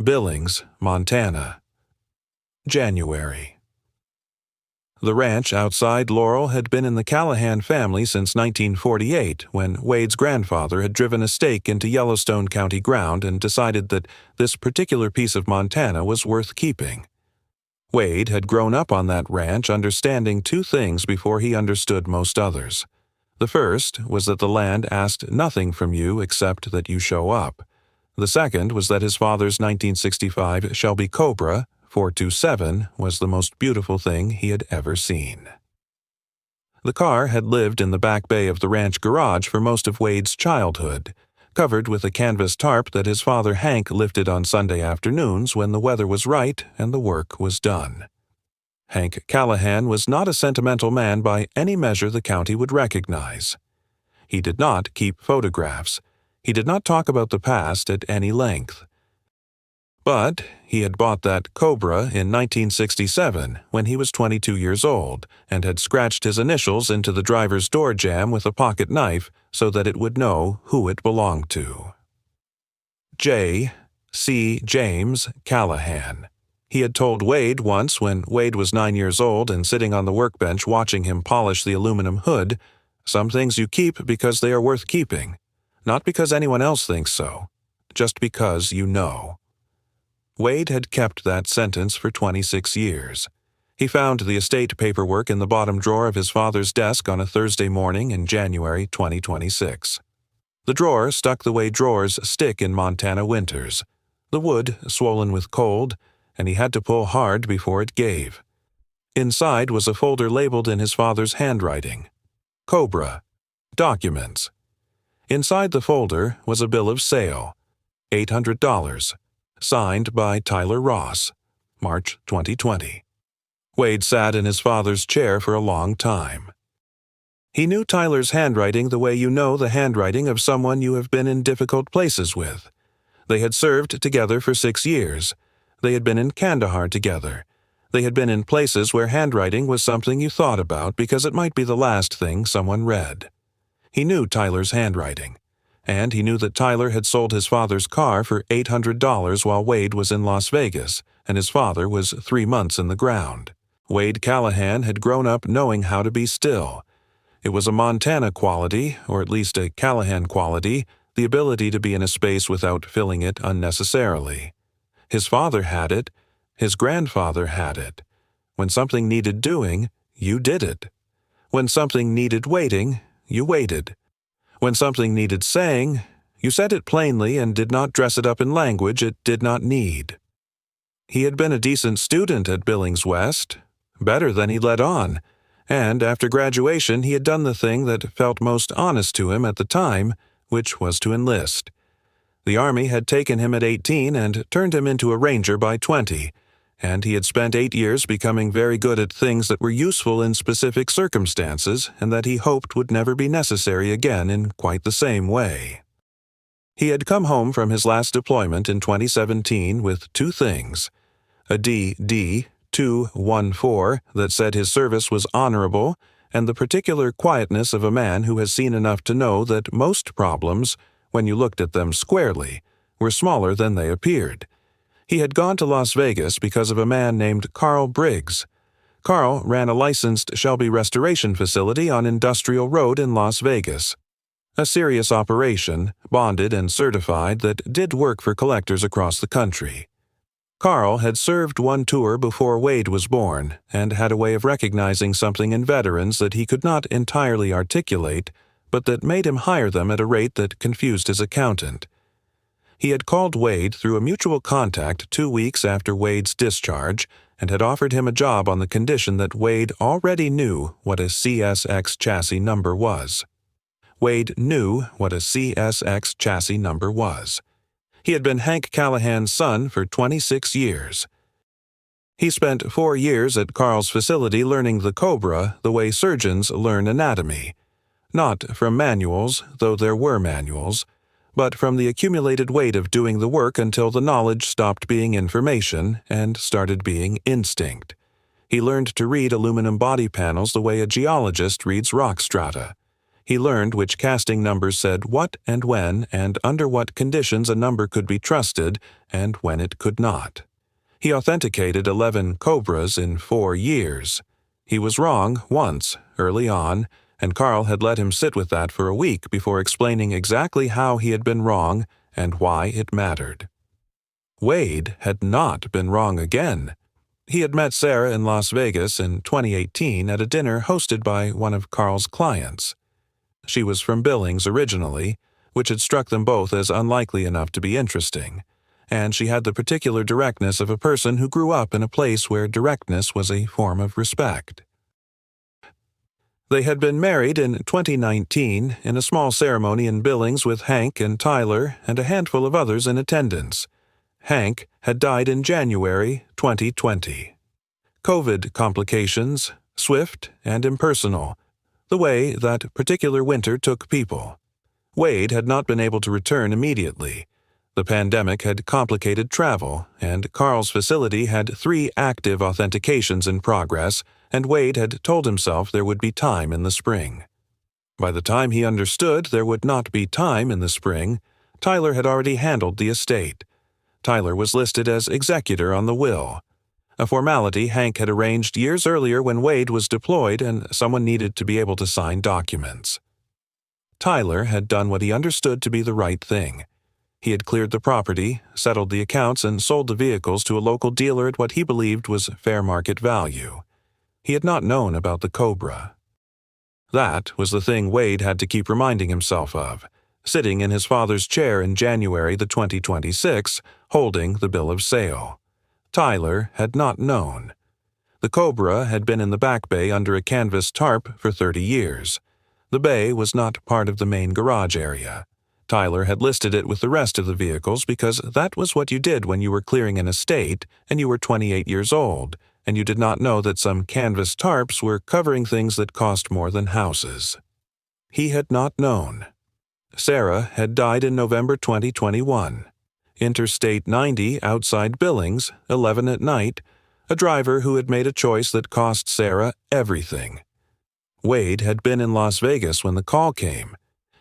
Billings, Montana. January. The ranch outside Laurel had been in the Callahan family since 1948, when Wade's grandfather had driven a stake into Yellowstone County ground and decided that this particular piece of Montana was worth keeping. Wade had grown up on that ranch understanding two things before he understood most others. The first was that the land asked nothing from you except that you show up. The second was that his father's 1965 Shelby Cobra 427 was the most beautiful thing he had ever seen. The car had lived in the back bay of the ranch garage for most of Wade's childhood, covered with a canvas tarp that his father Hank lifted on Sunday afternoons when the weather was right and the work was done. Hank Callahan was not a sentimental man by any measure the county would recognize. He did not keep photographs. He did not talk about the past at any length. But he had bought that Cobra in 1967 when he was 22 years old and had scratched his initials into the driver's door jamb with a pocket knife so that it would know who it belonged to. J. C. James Callahan. He had told Wade once when Wade was 9 years old and sitting on the workbench watching him polish the aluminum hood, "Some things you keep because they are worth keeping. Not because anyone else thinks so, just because you know." Wade had kept that sentence for 26 years. He found the estate paperwork in the bottom drawer of his father's desk on a Thursday morning in January 2026. The drawer stuck the way drawers stick in Montana winters. The wood swollen with cold, and he had to pull hard before it gave. Inside was a folder labeled in his father's handwriting. Cobra. Documents. Inside the folder was a bill of sale. $800. Signed by Tyler Ross, March 2020. Wade sat in his father's chair for a long time. He knew Tyler's handwriting the way you know the handwriting of someone you have been in difficult places with. They had served together for 6 years. They had been in Kandahar together. They had been in places where handwriting was something you thought about because it might be the last thing someone read. He knew Tyler's handwriting. And he knew that Tyler had sold his father's car for $800 while Wade was in Las Vegas, and his father was 3 months in the ground. Wade Callahan had grown up knowing how to be still. It was a Montana quality, or at least a Callahan quality, the ability to be in a space without filling it unnecessarily. His father had it. His grandfather had it. When something needed doing, you did it. When something needed waiting, you waited. When something needed saying, you said it plainly and did not dress it up in language it did not need. He had been a decent student at Billings West, better than he let on, and after graduation he had done the thing that felt most honest to him at the time, which was to enlist. The Army had taken him at 18 and turned him into a ranger by 20, and he had spent 8 years becoming very good at things that were useful in specific circumstances and that he hoped would never be necessary again in quite the same way. He had come home from his last deployment in 2017 with 2 things: a D.D. 214 that said his service was honorable, and the particular quietness of a man who has seen enough to know that most problems, when you looked at them squarely, were smaller than they appeared. He had gone to Las Vegas because of a man named Carl Briggs. Carl ran a licensed Shelby restoration facility on Industrial Road in Las Vegas. A serious operation, bonded and certified, that did work for collectors across the country. Carl had served one tour before Wade was born and had a way of recognizing something in veterans that he could not entirely articulate, but that made him hire them at a rate that confused his accountant. He had called Wade through a mutual contact 2 weeks after Wade's discharge and had offered him a job on the condition that Wade already knew what a CSX chassis number was. Wade knew what a CSX chassis number was. He had been Hank Callahan's son for 26 years. He spent 4 years at Carl's facility learning the Cobra the way surgeons learn anatomy. Not from manuals, though there were manuals, but from the accumulated weight of doing the work until the knowledge stopped being information and started being instinct. He learned to read aluminum body panels the way a geologist reads rock strata. He learned which casting numbers said what and when and under what conditions a number could be trusted and when it could not. He authenticated 11 Cobras in 4 years. He was wrong once, early on, and Carl had let him sit with that for a week before explaining exactly how he had been wrong and why it mattered. Wade had not been wrong again. He had met Sarah in Las Vegas in 2018 at a dinner hosted by one of Carl's clients. She was from Billings originally, which had struck them both as unlikely enough to be interesting, and she had the particular directness of a person who grew up in a place where directness was a form of respect. They had been married in 2019 in a small ceremony in Billings with Hank and Tyler and a handful of others in attendance. Hank had died in January 2020. COVID complications, swift and impersonal, the way that particular winter took people. Wade had not been able to return immediately. The pandemic had complicated travel, and Carl's facility had 3 active authentications in progress, and Wade had told himself there would be time in the spring. By the time he understood there would not be time in the spring, Tyler had already handled the estate. Tyler was listed as executor on the will, a formality Hank had arranged years earlier when Wade was deployed and someone needed to be able to sign documents. Tyler had done what he understood to be the right thing. He had cleared the property, settled the accounts, and sold the vehicles to a local dealer at what he believed was fair market value. He had not known about the Cobra. That was the thing Wade had to keep reminding himself of, sitting in his father's chair in January 2026, holding the bill of sale. Tyler had not known. The Cobra had been in the back bay under a canvas tarp for 30 years. The bay was not part of the main garage area. Tyler had listed it with the rest of the vehicles because that was what you did when you were clearing an estate and you were 28 years old, and you did not know that some canvas tarps were covering things that cost more than houses. He had not known. Sarah had died in November 2021. Interstate 90 outside Billings, 11 at night, a driver who had made a choice that cost Sarah everything. Wade had been in Las Vegas when the call came.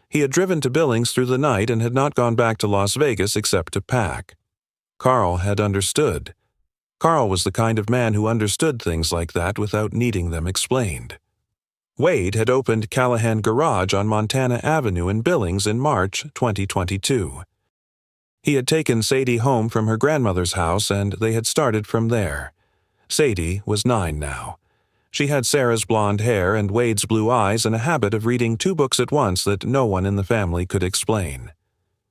He had driven to Billings through the night and had not gone back to Las Vegas except to pack. Carl had understood. Carl was the kind of man who understood things like that without needing them explained. Wade had opened Callahan Garage on Montana Avenue in Billings in March 2022. He had taken Sadie home from her grandmother's house and they had started from there. Sadie was 9 now. She had Sarah's blonde hair and Wade's blue eyes and a habit of reading 2 books at once that no one in the family could explain.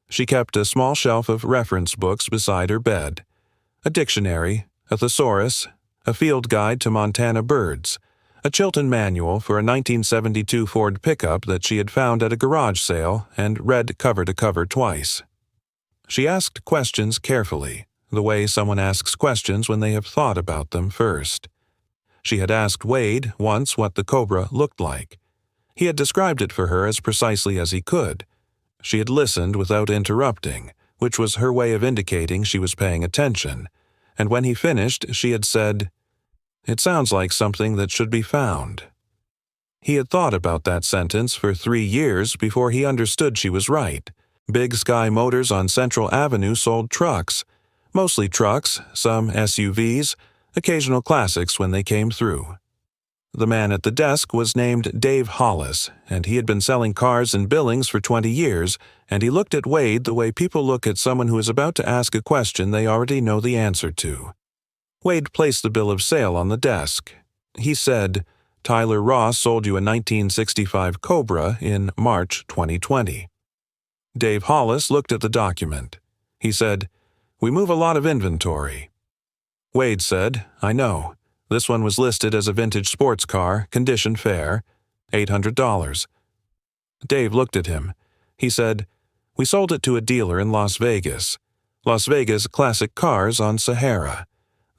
She kept a small shelf of reference books beside her bed. A dictionary, a thesaurus, a field guide to Montana birds, a Chilton manual for a 1972 Ford pickup that she had found at a garage sale and read cover to cover twice. She asked questions carefully, the way someone asks questions when they have thought about them first. She had asked Wade once what the Cobra looked like. He had described it for her as precisely as he could. She had listened without interrupting, which was her way of indicating she was paying attention, and when he finished, she had said, "It sounds like something that should be found." He had thought about that sentence for 3 years before he understood she was right. Big Sky Motors on Central Avenue sold trucks, mostly trucks, some SUVs, occasional classics when they came through. The man at the desk was named Dave Hollis, and he had been selling cars in Billings for 20 years, and he looked at Wade the way people look at someone who is about to ask a question they already know the answer to. Wade placed the bill of sale on the desk. He said, "Tyler Ross sold you a 1965 Cobra in March 2020. Dave Hollis looked at the document. He said, "We move a lot of inventory." Wade said, "I know. This one was listed as a vintage sports car, condition fair, $800. Dave looked at him. He said, "We sold it to a dealer in Las Vegas. Las Vegas Classic Cars on Sahara.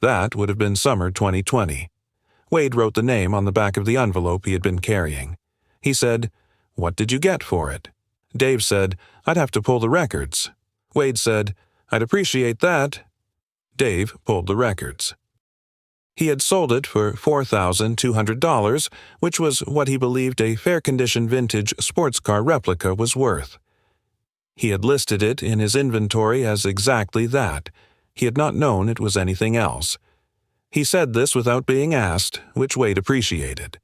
That would have been summer 2020. Wade wrote the name on the back of the envelope he had been carrying. He said, "What did you get for it?" Dave said, "I'd have to pull the records." Wade said, "I'd appreciate that." Dave pulled the records. He had sold it for $4,200, which was what he believed a fair-condition vintage sports car replica was worth. He had listed it in his inventory as exactly that. He had not known it was anything else. He said this without being asked, which Wade appreciated.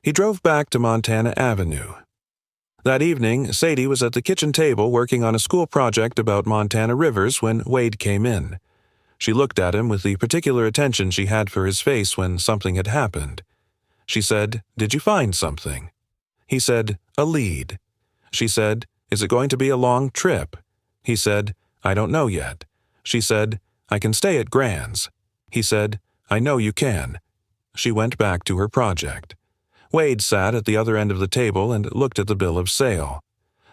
He drove back to Montana Avenue. That evening, Sadie was at the kitchen table working on a school project about Montana rivers when Wade came in. She looked at him with the particular attention she had for his face when something had happened. She said, "Did you find something?" He said, "A lead." She said, "Is it going to be a long trip?" He said, "I don't know yet." She said, "I can stay at Grand's." He said, "I know you can." She went back to her project. Wade sat at the other end of the table and looked at the bill of sale.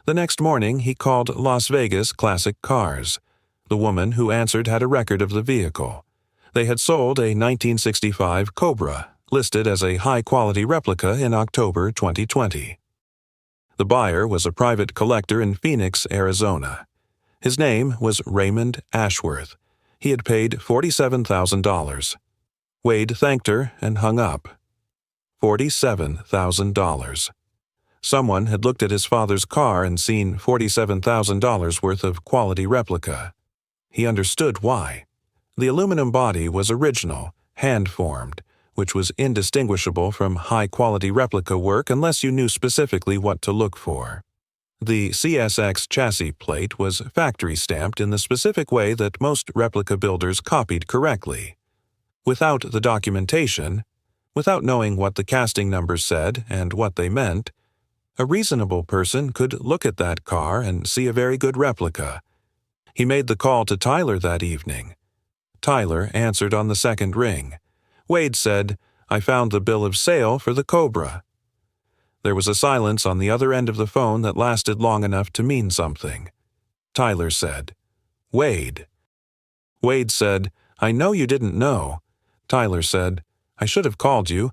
The next morning, he called Las Vegas Classic Cars. The woman who answered had a record of the vehicle. They had sold a 1965 Cobra, listed as a high-quality replica in October 2020. The buyer was a private collector in Phoenix, Arizona. His name was Raymond Ashworth. He had paid $47,000. Wade thanked her and hung up. $47,000. Someone had looked at his father's car and seen $47,000 worth of quality replica. He understood why. The aluminum body was original, hand-formed, which was indistinguishable from high-quality replica work unless you knew specifically what to look for. The CSX chassis plate was factory-stamped in the specific way that most replica builders copied correctly. Without the documentation, without knowing what the casting numbers said and what they meant, a reasonable person could look at that car and see a very good replica. He made the call to Tyler that evening. Tyler answered on the second ring. Wade said, "I found the bill of sale for the Cobra." There was a silence on the other end of the phone that lasted long enough to mean something. Tyler said, "Wade." Wade said, "I know you didn't know." Tyler said, "I should have called you.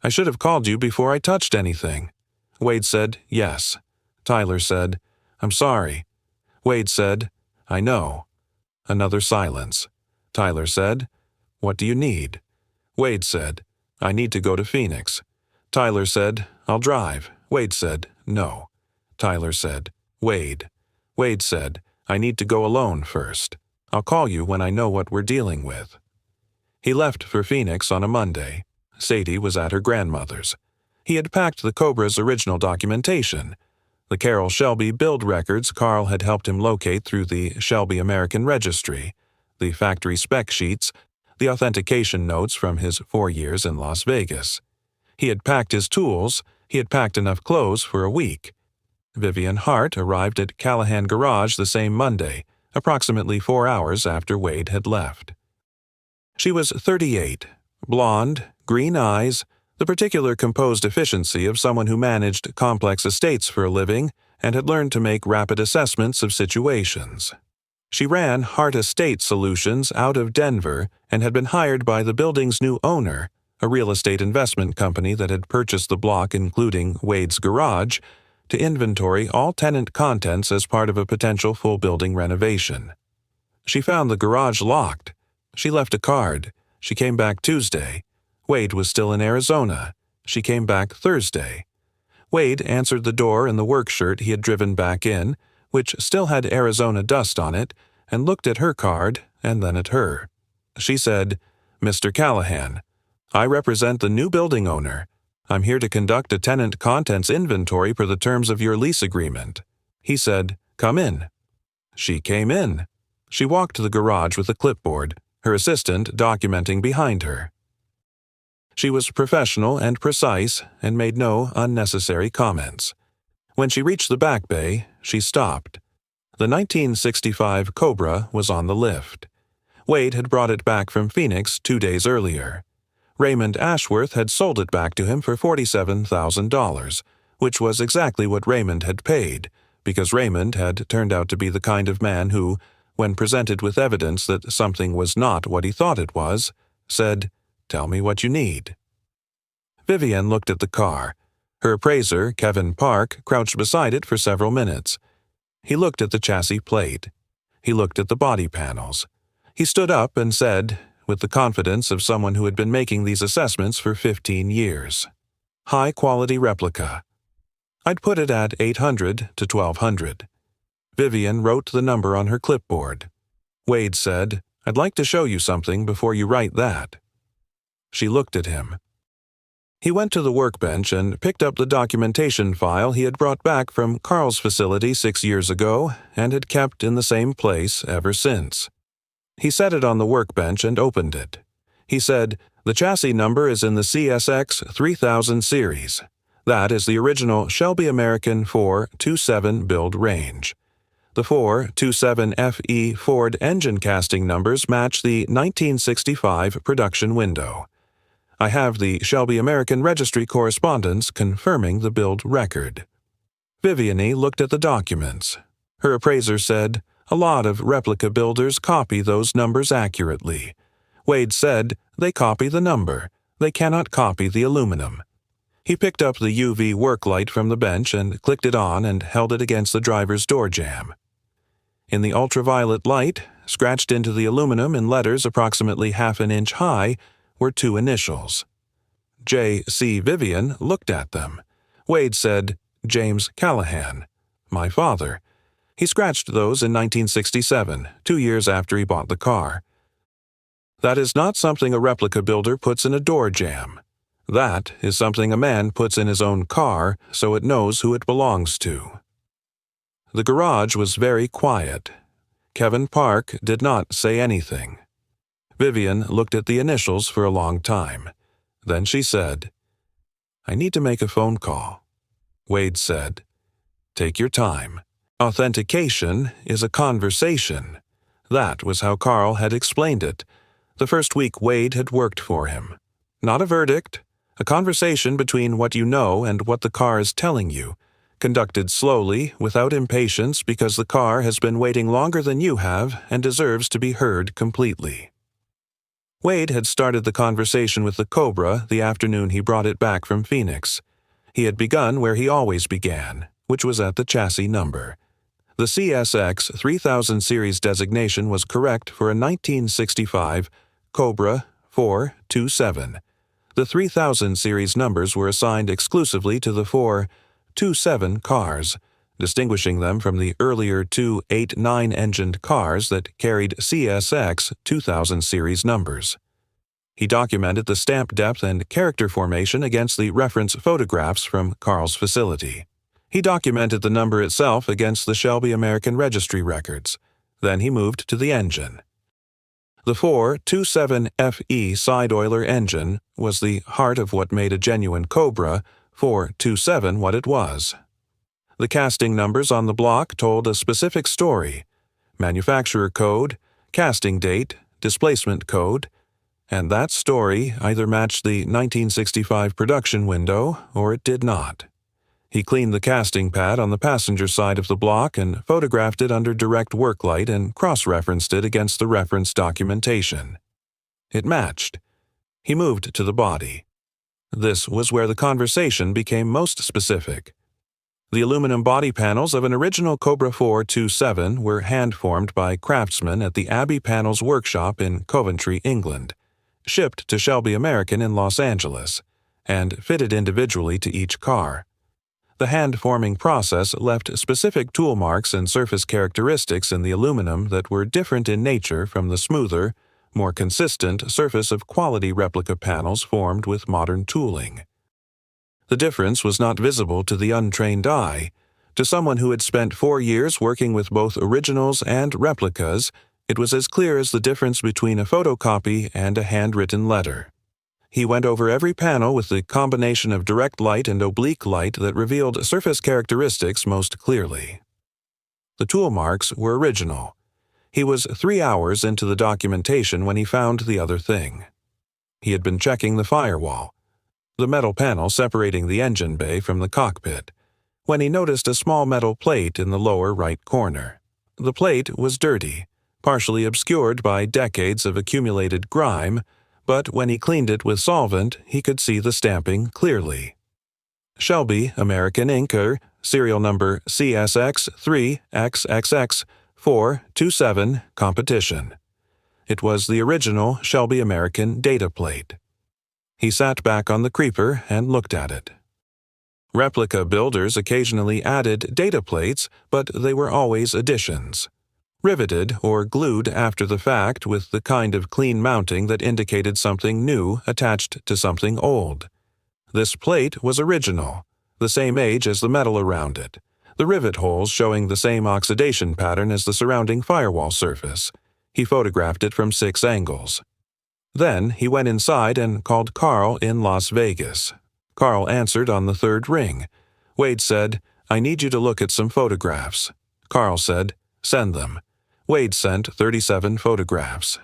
I should have called you before I touched anything." Wade said, "Yes." Tyler said, "I'm sorry." Wade said, "I know." Another silence. Tyler said, "What do you need?" Wade said, "I need to go to Phoenix." Tyler said, "I'll drive." Wade said, "No." Tyler said, "Wade." Wade said, "I need to go alone first. I'll call you when I know what we're dealing with." He left for Phoenix on a Monday. Sadie was at her grandmother's. He had packed the Cobra's original documentation. The Carroll Shelby build records Carl had helped him locate through the Shelby American Registry, the factory spec sheets, the authentication notes from his 4 years in Las Vegas. He had packed his tools. He had packed enough clothes for a week. Vivian Hart arrived at Callahan Garage the same Monday, approximately 4 hours after Wade had left. She was 38, blonde, green eyes, the particular composed efficiency of someone who managed complex estates for a living and had learned to make rapid assessments of situations. She ran Hart Estate Solutions out of Denver and had been hired by the building's new owner, a real estate investment company that had purchased the block including Wade's garage, to inventory all tenant contents as part of a potential full building renovation. She found the garage locked. She left a card. She came back Tuesday. Wade was still in Arizona. She came back Thursday. Wade answered the door in the work shirt he had driven back in, which still had Arizona dust on it, and looked at her card and then at her. She said, "Mr. Callahan, I represent the new building owner. I'm here to conduct a tenant contents inventory per the terms of your lease agreement." He said, "Come in." She came in. She walked to the garage with a clipboard, her assistant documenting behind her. She was professional and precise and made no unnecessary comments. When she reached the back bay, she stopped. The 1965 Cobra was on the lift. Wade had brought it back from Phoenix 2 days earlier. Raymond Ashworth had sold it back to him for $47,000, which was exactly what Raymond had paid, because Raymond had turned out to be the kind of man who, when presented with evidence that something was not what he thought it was, said, "Tell me what you need." Vivian looked at the car. Her appraiser, Kevin Park, crouched beside it for several minutes. He looked at the chassis plate. He looked at the body panels. He stood up and said, with the confidence of someone who had been making these assessments for 15 years. High-quality replica. I'd put it at 800 to 1200. Vivian wrote the number on her clipboard. Wade said, "I'd like to show you something before you write that." She looked at him. He went to the workbench and picked up the documentation file he had brought back from Carl's facility 6 years ago and had kept in the same place ever since. He set it on the workbench and opened it. He said, "The chassis number is in the CSX 3000 series. That is the original Shelby American 427 build range. The 427FE Ford engine casting numbers match the 1965 production window. I have the Shelby American registry correspondence confirming the build record." Vivian looked at the documents. Her appraiser said, "A lot of replica builders copy those numbers accurately." Wade said, "They copy the number. They cannot copy the aluminum." He picked up the UV work light from the bench and clicked it on and held it against the driver's door jamb. In the ultraviolet light, scratched into the aluminum in letters approximately half an inch high, were 2 initials. J.C. Vivian looked at them. Wade said, "James Callahan, my father. He scratched those in 1967, 2 years after he bought the car." That is not something a replica builder puts in a door jamb. That is something a man puts in his own car so it knows who it belongs to. The garage was very quiet. Kevin Park did not say anything. Vivian looked at the initials for a long time. Then she said, "I need to make a phone call." Wade said, "Take your time. Authentication is a conversation." That was how Carl had explained it. The first week Wade had worked for him. Not a verdict, a conversation between what you know and what the car is telling you, conducted slowly, without impatience because the car has been waiting longer than you have and deserves to be heard completely. Wade had started the conversation with the Cobra the afternoon he brought it back from Phoenix. He had begun where he always began, which was at the chassis number. The CSX 3000 series designation was correct for a 1965 Cobra 427. The 3000 series numbers were assigned exclusively to the 427 cars, distinguishing them from the earlier 289-engined cars that carried CSX 2000 series numbers. He documented the stamp depth and character formation against the reference photographs from Carl's facility. He documented the number itself against the Shelby American registry records. Then he moved to the engine. The 427FE side-oiler engine was the heart of what made a genuine Cobra 427 what it was. The casting numbers on the block told a specific story: manufacturer code, casting date, displacement code, and that story either matched the 1965 production window or it did not. He cleaned the casting pad on the passenger side of the block and photographed it under direct work light and cross-referenced it against the reference documentation. It matched. He moved to the body. This was where the conversation became most specific. The aluminum body panels of an original Cobra 427 were hand-formed by craftsmen at the Abbey Panels Workshop in Coventry, England, shipped to Shelby American in Los Angeles, and fitted individually to each car. The hand-forming process left specific tool marks and surface characteristics in the aluminum that were different in nature from the smoother, more consistent surface of quality replica panels formed with modern tooling. The difference was not visible to the untrained eye. To someone who had spent 4 years working with both originals and replicas, it was as clear as the difference between a photocopy and a handwritten letter. He went over every panel with the combination of direct light and oblique light that revealed surface characteristics most clearly. The tool marks were original. He was 3 hours into the documentation when he found the other thing. He had been checking the firewall, the metal panel separating the engine bay from the cockpit, when he noticed a small metal plate in the lower right corner. The plate was dirty, partially obscured by decades of accumulated grime, but when he cleaned it with solvent, he could see the stamping clearly. Shelby American Inker, serial number CSX 3XXX427, competition. It was the original Shelby American data plate. He sat back on the creeper and looked at it. Replica builders occasionally added data plates, but they were always additions. Riveted or glued after the fact with the kind of clean mounting that indicated something new attached to something old. This plate was original, the same age as the metal around it, the rivet holes showing the same oxidation pattern as the surrounding firewall surface. He photographed it from 6 angles. Then he went inside and called Carl in Las Vegas. Carl answered on the 3rd ring. Wade said, "I need you to look at some photographs." Carl said, "Send them." Wade sent 37 photographs.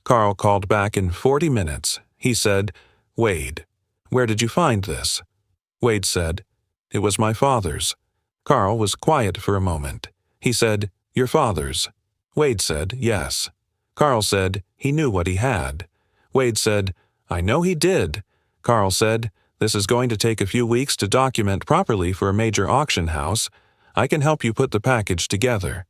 Carl called back in 40 minutes. He said, "Wade, where did you find this?" Wade said, "It was my father's." Carl was quiet for a moment. He said, "Your father's?" Wade said, "Yes." Carl said, "He knew what he had." Wade said, "I know he did." Carl said, "This is going to take a few weeks to document properly for a major auction house. I can help you put the package together."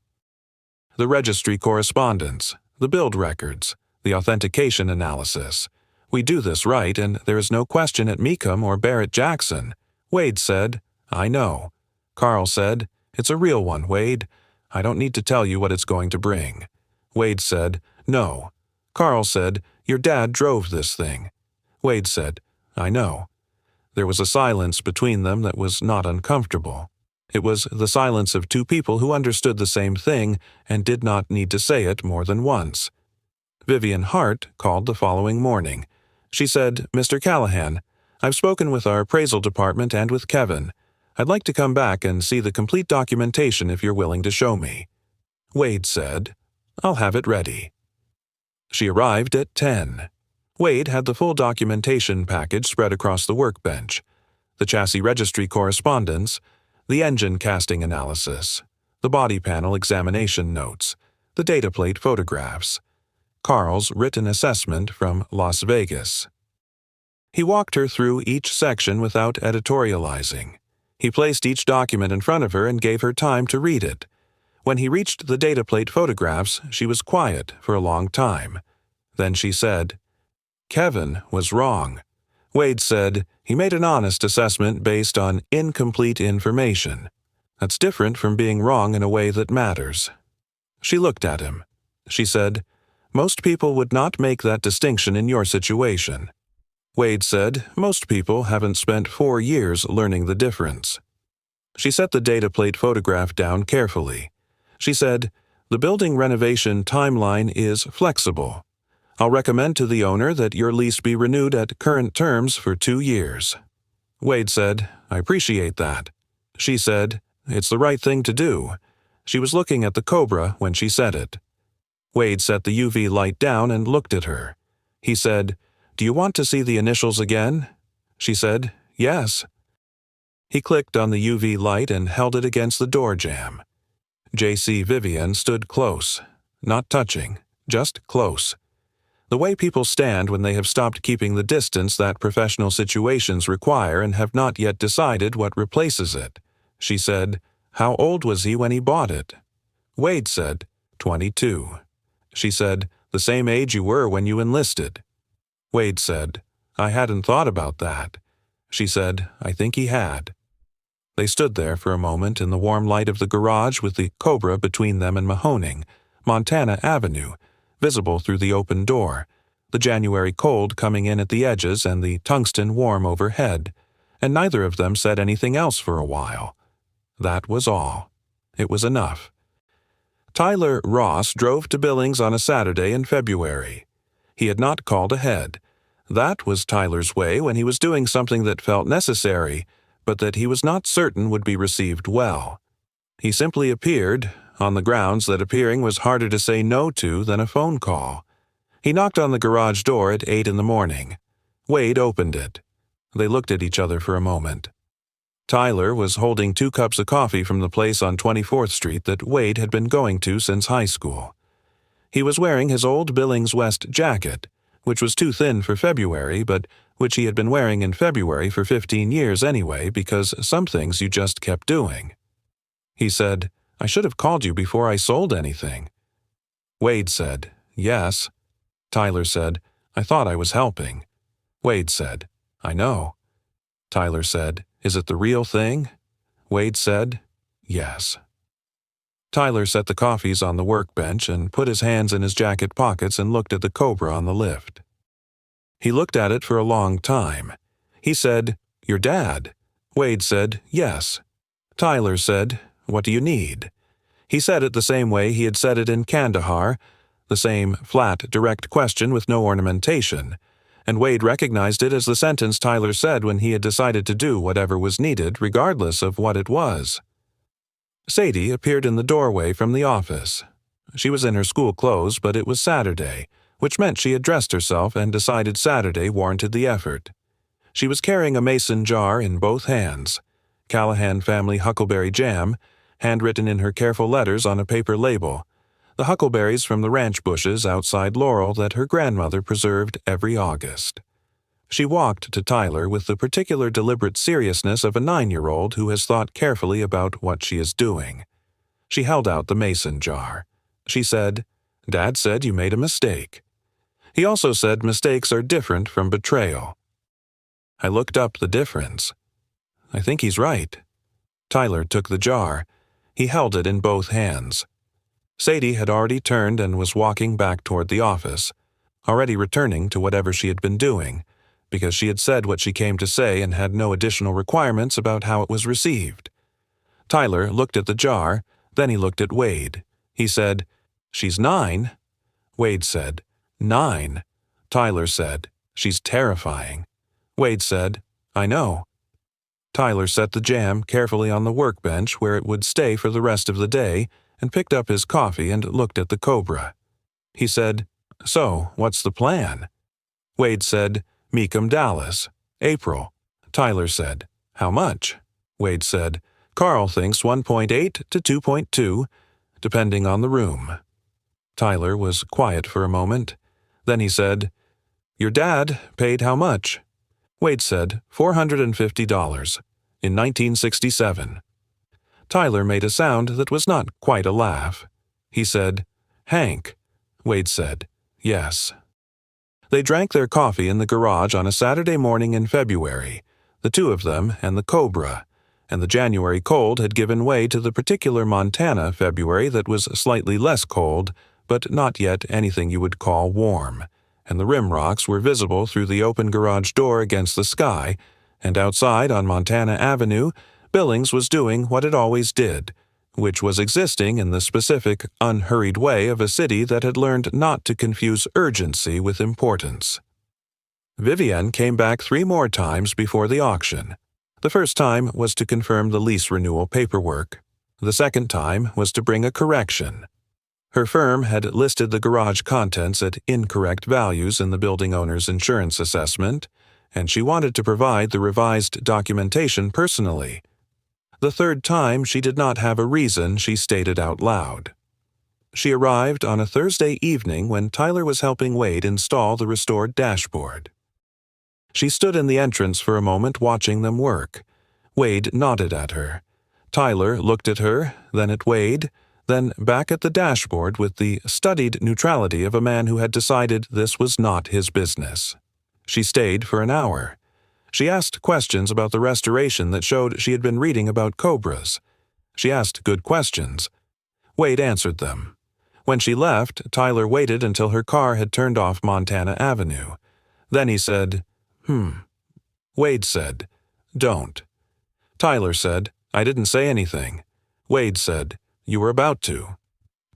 The registry correspondence, the build records, the authentication analysis. We do this right, and there is no question at Mecum or Barrett-Jackson. Wade said, "I know." Carl said, "It's a real one, Wade. I don't need to tell you what it's going to bring." Wade said, "No." Carl said, "Your dad drove this thing." Wade said, "I know." There was a silence between them that was not uncomfortable. It was the silence of 2 people who understood the same thing and did not need to say it more than once. Vivian Hart called the following morning. She said, "Mr. Callahan, I've spoken with our appraisal department and with Kevin. I'd like to come back and see the complete documentation if you're willing to show me." Wade said, "I'll have it ready." She arrived at 10. Wade had the full documentation package spread across the workbench, the chassis registry correspondence, the engine casting analysis, the body panel examination notes, the data plate photographs, Carl's written assessment from Las Vegas. He walked her through each section without editorializing. He placed each document in front of her and gave her time to read it. When he reached the data plate photographs, she was quiet for a long time. Then she said, "Kevin was wrong." Wade said, "He made an honest assessment based on incomplete information. That's different from being wrong in a way that matters." She looked at him. She said, "Most people would not make that distinction in your situation." Wade said, "Most people haven't spent 4 years learning the difference." She set the data plate photograph down carefully. She said, "The building renovation timeline is flexible. I'll recommend to the owner that your lease be renewed at current terms for 2 years." Wade said, "I appreciate that." She said, "It's the right thing to do." She was looking at the Cobra when she said it. Wade set the UV light down and looked at her. He said, "Do you want to see the initials again?" She said, "Yes." He clicked on the UV light and held it against the door jamb. J.C. Vivian stood close, not touching, just close. The way people stand when they have stopped keeping the distance that professional situations require and have not yet decided what replaces it. She said, "How old was he when he bought it?" Wade said, 22. She said, "The same age you were when you enlisted." Wade said, "I hadn't thought about that." She said, "I think he had." They stood there for a moment in the warm light of the garage with the Cobra between them and Mahoning, Montana Avenue, visible through the open door, the January cold coming in at the edges and the tungsten warm overhead, and neither of them said anything else for a while. That was all. It was enough. Tyler Ross drove to Billings on a Saturday in February. He had not called ahead. That was Tyler's way when he was doing something that felt necessary, but that he was not certain would be received well. He simply appeared, on the grounds that appearing was harder to say no to than a phone call. He knocked on the garage door at 8 in the morning. Wade opened it. They looked at each other for a moment. Tyler was holding 2 cups of coffee from the place on 24th Street that Wade had been going to since high school. He was wearing his old Billings West jacket, which was too thin for February, but which he had been wearing in February for 15 years anyway because some things you just kept doing. He said, "I should have called you before I sold anything." Wade said, "Yes." Tyler said, "I thought I was helping." Wade said, "I know." Tyler said, "Is it the real thing?" Wade said, "Yes." Tyler set the coffees on the workbench and put his hands in his jacket pockets and looked at the Cobra on the lift. He looked at it for a long time. He said, "Your dad?" Wade said, "Yes." Tyler said, "What do you need?" He said it the same way he had said it in Kandahar, the same flat, direct question with no ornamentation, and Wade recognized it as the sentence Tyler said when he had decided to do whatever was needed, regardless of what it was. Sadie appeared in the doorway from the office. She was in her school clothes, but it was Saturday, which meant she had dressed herself and decided Saturday warranted the effort. She was carrying a mason jar in both hands, Callahan family Huckleberry Jam, handwritten in her careful letters on a paper label, the huckleberries from the ranch bushes outside Laurel that her grandmother preserved every August. She walked to Tyler with the particular deliberate seriousness of a 9-year-old who has thought carefully about what she is doing. She held out the mason jar. She said, "Dad said you made a mistake." He also said mistakes are different from betrayal. I looked up the difference. I think he's right. Tyler took the jar. He held it in both hands. Sadie had already turned and was walking back toward the office, already returning to whatever she had been doing, because she had said what she came to say and had no additional requirements about how it was received. Tyler looked at the jar, then he looked at Wade. He said, "She's 9." Wade said, "9." Tyler said, "She's terrifying." Wade said, "I know." Tyler set the jam carefully on the workbench where it would stay for the rest of the day and picked up his coffee and looked at the Cobra. He said, "So, what's the plan?" Wade said, "Mecum, Dallas, April." Tyler said, "How much?" Wade said, "Carl thinks 1.8 to 2.2, depending on the room." Tyler was quiet for a moment. Then he said, "Your dad paid how much?" Wade said, $450, in 1967. Tyler made a sound that was not quite a laugh. He said, "Hank." Wade said, "Yes." They drank their coffee in the garage on a Saturday morning in February, the two of them and the Cobra, and the January cold had given way to the particular Montana February that was slightly less cold, but not yet anything you would call warm, and the rim rocks were visible through the open garage door against the sky, and outside on Montana Avenue, Billings was doing what it always did, which was existing in the specific, unhurried way of a city that had learned not to confuse urgency with importance. Vivienne came back 3 more times before the auction. The first time was to confirm the lease renewal paperwork. The second time was to bring a correction. Her firm had listed the garage contents at incorrect values in the building owner's insurance assessment, and she wanted to provide the revised documentation personally. The third time she did not have a reason she stated out loud. She arrived on a Thursday evening when Tyler was helping Wade install the restored dashboard. She stood in the entrance for a moment watching them work. Wade nodded at her. Tyler looked at her, then at Wade, then back at the dashboard with the studied neutrality of a man who had decided this was not his business. She stayed for an hour. She asked questions about the restoration that showed she had been reading about cobras. She asked good questions. Wade answered them. When she left, Tyler waited until her car had turned off Montana Avenue. Then he said, Wade said, "Don't." Tyler said, "I didn't say anything." Wade said, "You were about to."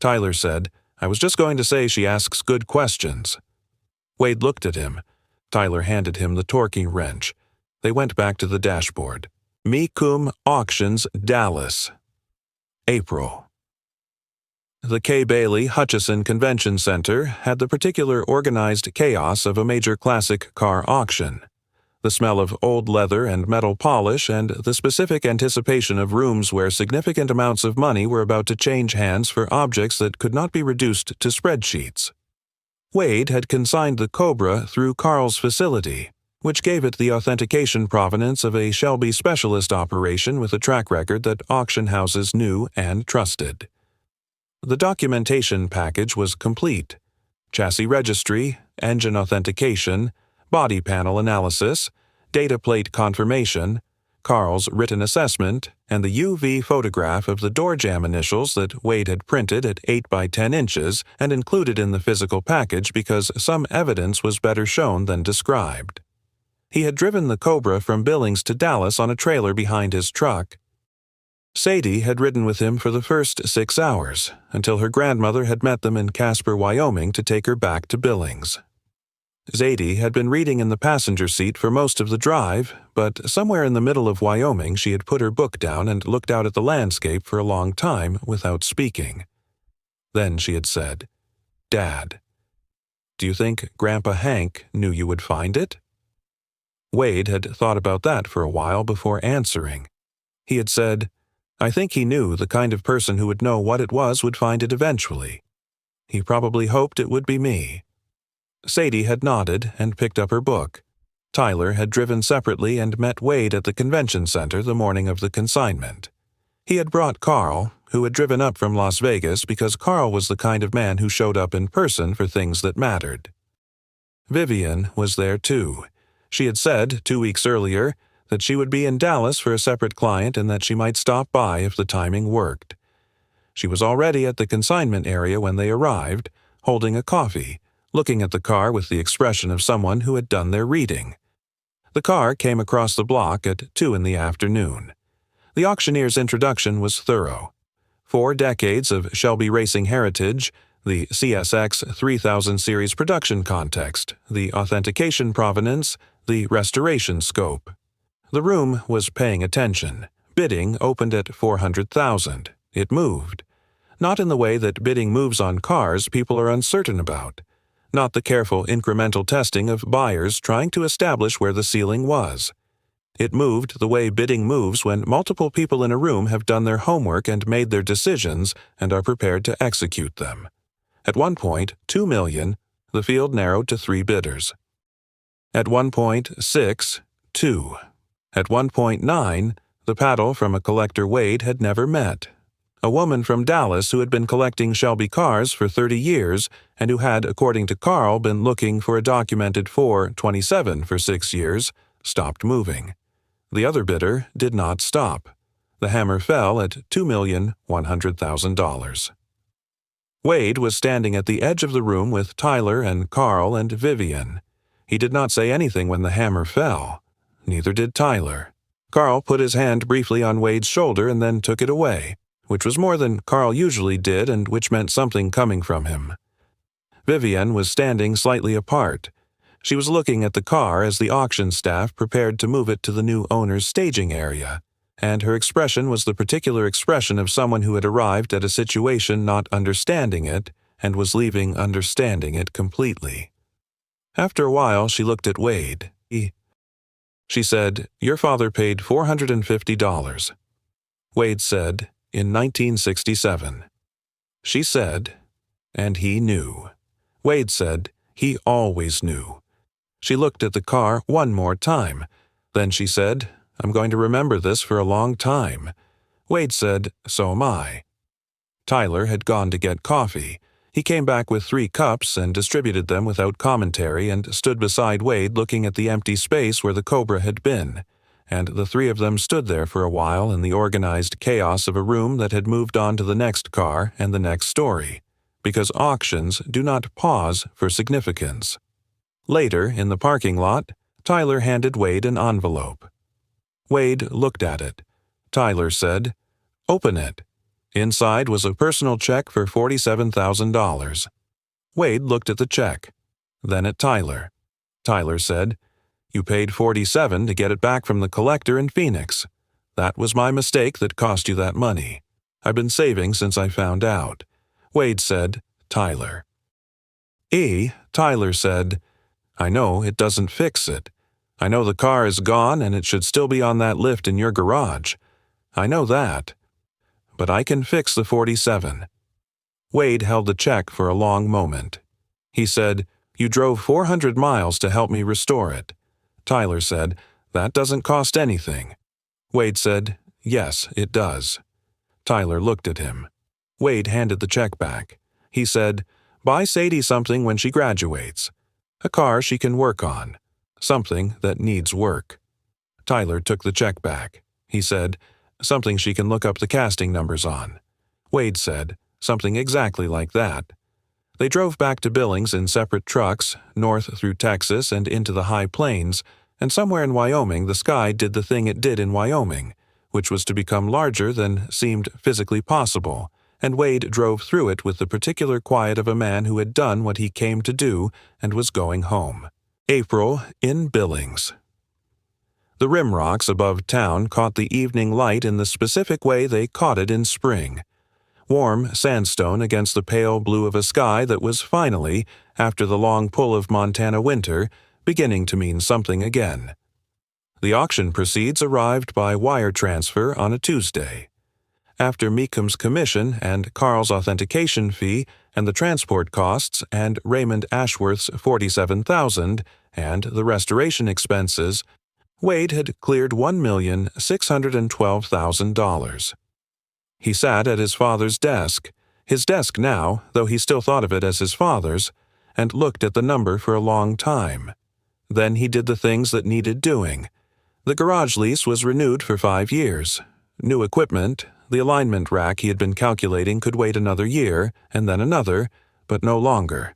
Tyler said, "I was just going to say she asks good questions." Wade looked at him. Tyler handed him the torquing wrench. They went back to the dashboard. Mecum Auctions, Dallas. April. The Kay Bailey Hutchison Convention Center had the particular organized chaos of a major classic car auction. The smell of old leather and metal polish and the specific anticipation of rooms where significant amounts of money were about to change hands for objects that could not be reduced to spreadsheets. Wade had consigned the Cobra through Carl's facility, which gave it the authentication provenance of a Shelby specialist operation with a track record that auction houses knew and trusted. The documentation package was complete: chassis registry, engine authentication, body panel analysis, data plate confirmation, Carl's written assessment, and the UV photograph of the door jamb initials that Wade had printed at 8 by 10 inches and included in the physical package because some evidence was better shown than described. He had driven the Cobra from Billings to Dallas on a trailer behind his truck. Sadie had ridden with him for the first 6 hours, until her grandmother had met them in Casper, Wyoming to take her back to Billings. Sadie had been reading in the passenger seat for most of the drive, but somewhere in the middle of Wyoming she had put her book down and looked out at the landscape for a long time without speaking. Then she had said, "Dad, do you think Grandpa Hank knew you would find it?" Wade had thought about that for a while before answering. He had said, "I think he knew the kind of person who would know what it was would find it eventually. He probably hoped it would be me." Sadie had nodded and picked up her book. Tyler had driven separately and met Wade at the convention center the morning of the consignment. He had brought Carl, who had driven up from Las Vegas because Carl was the kind of man who showed up in person for things that mattered. Vivian was there too. She had said 2 weeks earlier that she would be in Dallas for a separate client and that she might stop by if the timing worked. She was already at the consignment area when they arrived, holding a coffee, looking at the car with the expression of someone who had done their reading. The car came across the block at 2 in the afternoon. The auctioneer's introduction was thorough. 4 decades of Shelby racing heritage, the CSX 3000 series production context, the authentication provenance, the restoration scope. The room was paying attention. Bidding opened at $400,000. It moved. Not in the way that bidding moves on cars people are uncertain about. Not the careful incremental testing of buyers trying to establish where the ceiling was. It moved the way bidding moves when multiple people in a room have done their homework and made their decisions and are prepared to execute them. At one point, $2 million, the field narrowed to 3 bidders. At 1.6, 2. At 1.9, the paddle from a collector Wade had never met. A woman from Dallas who had been collecting Shelby cars for 30 years and who had, according to Carl, been looking for a documented 427 for 6 years, stopped moving. The other bidder did not stop. The hammer fell at $2,100,000. Wade was standing at the edge of the room with Tyler and Carl and Vivian. He did not say anything when the hammer fell. Neither did Tyler. Carl put his hand briefly on Wade's shoulder and then took it away, which was more than Carl usually did and which meant something coming from him. Vivian was standing slightly apart. She was looking at the car as the auction staff prepared to move it to the new owner's staging area, and her expression was the particular expression of someone who had arrived at a situation not understanding it and was leaving understanding it completely. After a while, she looked at Wade. She said, "Your father paid $450. Wade said, "In 1967. She said, "And he knew." Wade said, "He always knew." She looked at the car one more time. Then she said, "I'm going to remember this for a long time." Wade said, "So am I." Tyler had gone to get coffee. He came back with 3 cups and distributed them without commentary and stood beside Wade looking at the empty space where the Cobra had been, and the 3 of them stood there for a while in the organized chaos of a room that had moved on to the next car and the next story, because auctions do not pause for significance. Later, in the parking lot, Tyler handed Wade an envelope. Wade looked at it. Tyler said, "Open it." Inside was a personal check for $47,000. Wade looked at the check, then at Tyler. Tyler said, "You paid $47 to get it back from the collector in Phoenix. That was my mistake that cost you that money. I've been saving since I found out." Wade said, "Tyler." Tyler said, "I know it doesn't fix it. I know the car is gone and it should still be on that lift in your garage. I know that. But I can fix the 47. Wade held the check for a long moment. He said, "You drove 400 miles to help me restore it." Tyler said, "That doesn't cost anything." Wade said, "Yes, it does." Tyler looked at him. Wade handed the check back. He said, "Buy Sadie something when she graduates." A car she can work on. Something that needs work. Tyler took the check back. He said, something she can look up the casting numbers on. Wade said, something exactly like that. They drove back to Billings in separate trucks, north through Texas and into the high plains, and somewhere in Wyoming the sky did the thing it did in Wyoming, which was to become larger than seemed physically possible, and Wade drove through it with the particular quiet of a man who had done what he came to do and was going home. April in Billings. The rim rocks above town caught the evening light in the specific way they caught it in spring. Warm sandstone against the pale blue of a sky that was finally, after the long pull of Montana winter, beginning to mean something again. The auction proceeds arrived by wire transfer on a Tuesday. After Mecum's commission and Carl's authentication fee and the transport costs and Raymond Ashworth's $47,000 and the restoration expenses, Wade had cleared $1,612,000. He sat at his father's desk, his desk now, though he still thought of it as his father's, and looked at the number for a long time. Then he did the things that needed doing. The garage lease was renewed for 5 years. New equipment, the alignment rack he had been calculating could wait another year, and then another, but no longer.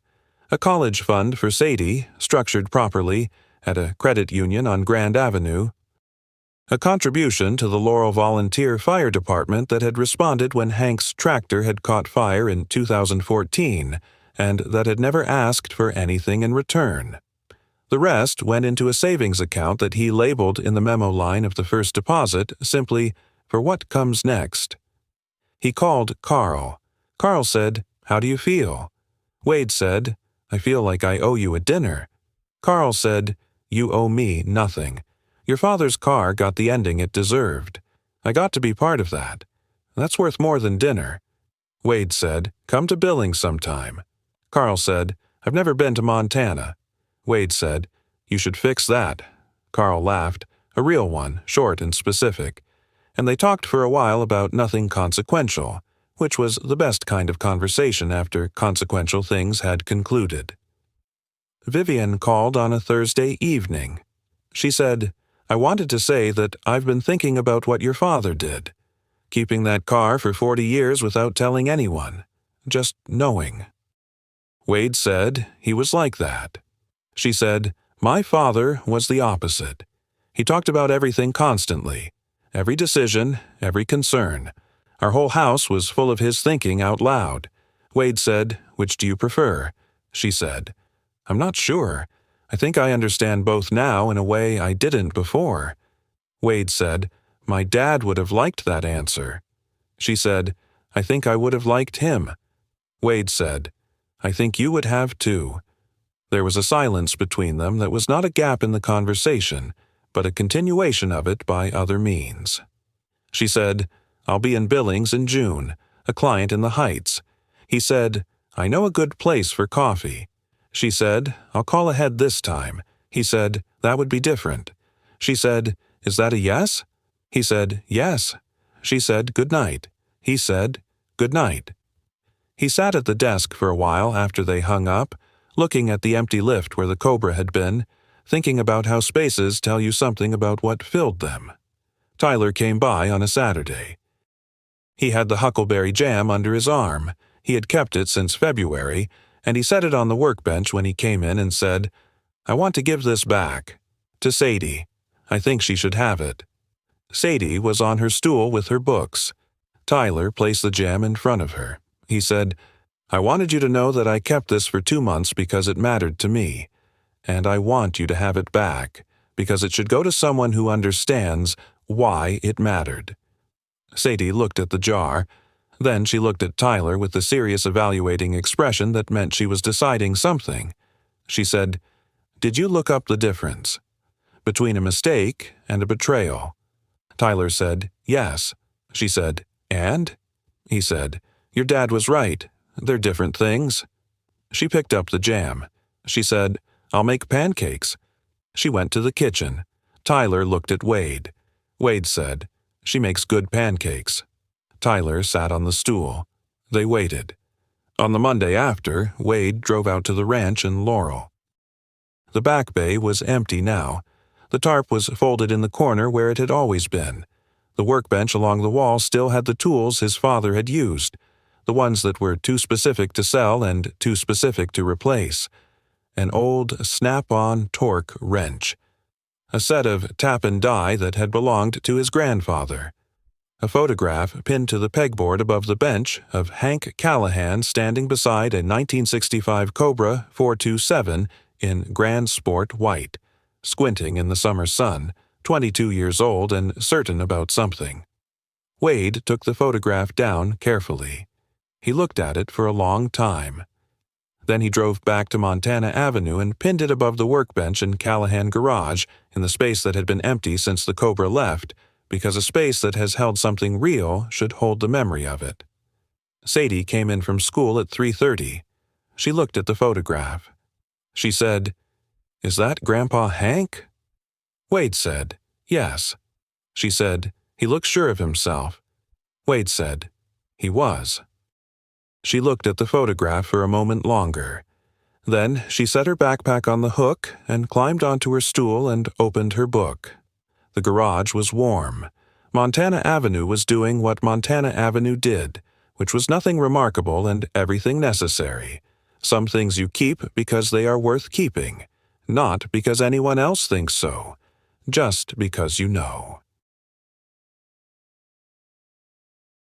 A college fund for Sadie, structured properly, at a credit union on Grand Avenue. A contribution to the Laurel Volunteer Fire Department that had responded when Hank's tractor had caught fire in 2014, and that had never asked for anything in return. The rest went into a savings account that he labeled in the memo line of the first deposit simply, "For what comes next." He called Carl. Carl said, "How do you feel?" Wade said, "I feel like I owe you a dinner." Carl said, "You owe me nothing. Your father's car got the ending it deserved. I got to be part of that. That's worth more than dinner." Wade said, "Come to Billings sometime." Carl said, "I've never been to Montana." Wade said, "You should fix that." Carl laughed, a real one, short and specific. And they talked for a while about nothing consequential, which was the best kind of conversation after consequential things had concluded. Vivian called on a Thursday evening. She said, "I wanted to say that I've been thinking about what your father did. Keeping that car for 40 years without telling anyone. Just knowing." Wade said he was like that. She said, "My father was the opposite. He talked about everything constantly. Every decision, every concern. Our whole house was full of his thinking out loud." Wade said, "Which do you prefer?" She said, "I'm not sure. I think I understand both now in a way I didn't before." Wade said, "My dad would have liked that answer." She said, "I think I would have liked him." Wade said, "I think you would have too." There was a silence between them that was not a gap in the conversation, but a continuation of it by other means. She said, "I'll be in Billings in June, a client in the Heights." He said, "I know a good place for coffee." She said, "I'll call ahead this time." He said, "That would be different." She said, "Is that a yes?" He said, "Yes." She said, "Good night." He said, "Good night." He sat at the desk for a while after they hung up, looking at the empty lift where the Cobra had been, thinking about how spaces tell you something about what filled them. Tyler came by on a Saturday. He had the Huckleberry Jam under his arm. He had kept it since February, and he set it on the workbench when he came in and said, "I want to give this back. To Sadie. I think she should have it." Sadie was on her stool with her books. Tyler placed the jam in front of her. He said, "I wanted you to know that I kept this for 2 months because it mattered to me. And I want you to have it back, because it should go to someone who understands why it mattered." Sadie looked at the jar. Then she looked at Tyler with the serious evaluating expression that meant she was deciding something. She said, "Did you look up the difference between a mistake and a betrayal?" Tyler said, "Yes." She said, "And?" He said, "Your dad was right. They're different things." She picked up the jam. She said, "I'll make pancakes." She went to the kitchen. Tyler looked at Wade. Wade said, "She makes good pancakes." Tyler sat on the stool. They waited. On the Monday after, Wade drove out to the ranch in Laurel. The back bay was empty now. The tarp was folded in the corner where it had always been. The workbench along the wall still had the tools his father had used, the ones that were too specific to sell and too specific to replace. An old snap-on torque wrench. A set of tap and die that had belonged to his grandfather. A photograph pinned to the pegboard above the bench of Hank Callahan standing beside a 1965 Cobra 427 in Grand Sport white, squinting in the summer sun, 22 years old and certain about something. Wade took the photograph down carefully. He looked at it for a long time. Then he drove back to Montana Avenue and pinned it above the workbench in Callahan Garage in the space that had been empty since the Cobra left, because a space that has held something real should hold the memory of it. Sadie came in from school at 3:30. She looked at the photograph. She said, "Is that Grandpa Hank?" Wade said, "Yes." She said, "He looks sure of himself." Wade said, "He was." She looked at the photograph for a moment longer. Then she set her backpack on the hook and climbed onto her stool and opened her book. The garage was warm. Montana Avenue was doing what Montana Avenue did, which was nothing remarkable and everything necessary. Some things you keep because they are worth keeping, not because anyone else thinks so, just because you know.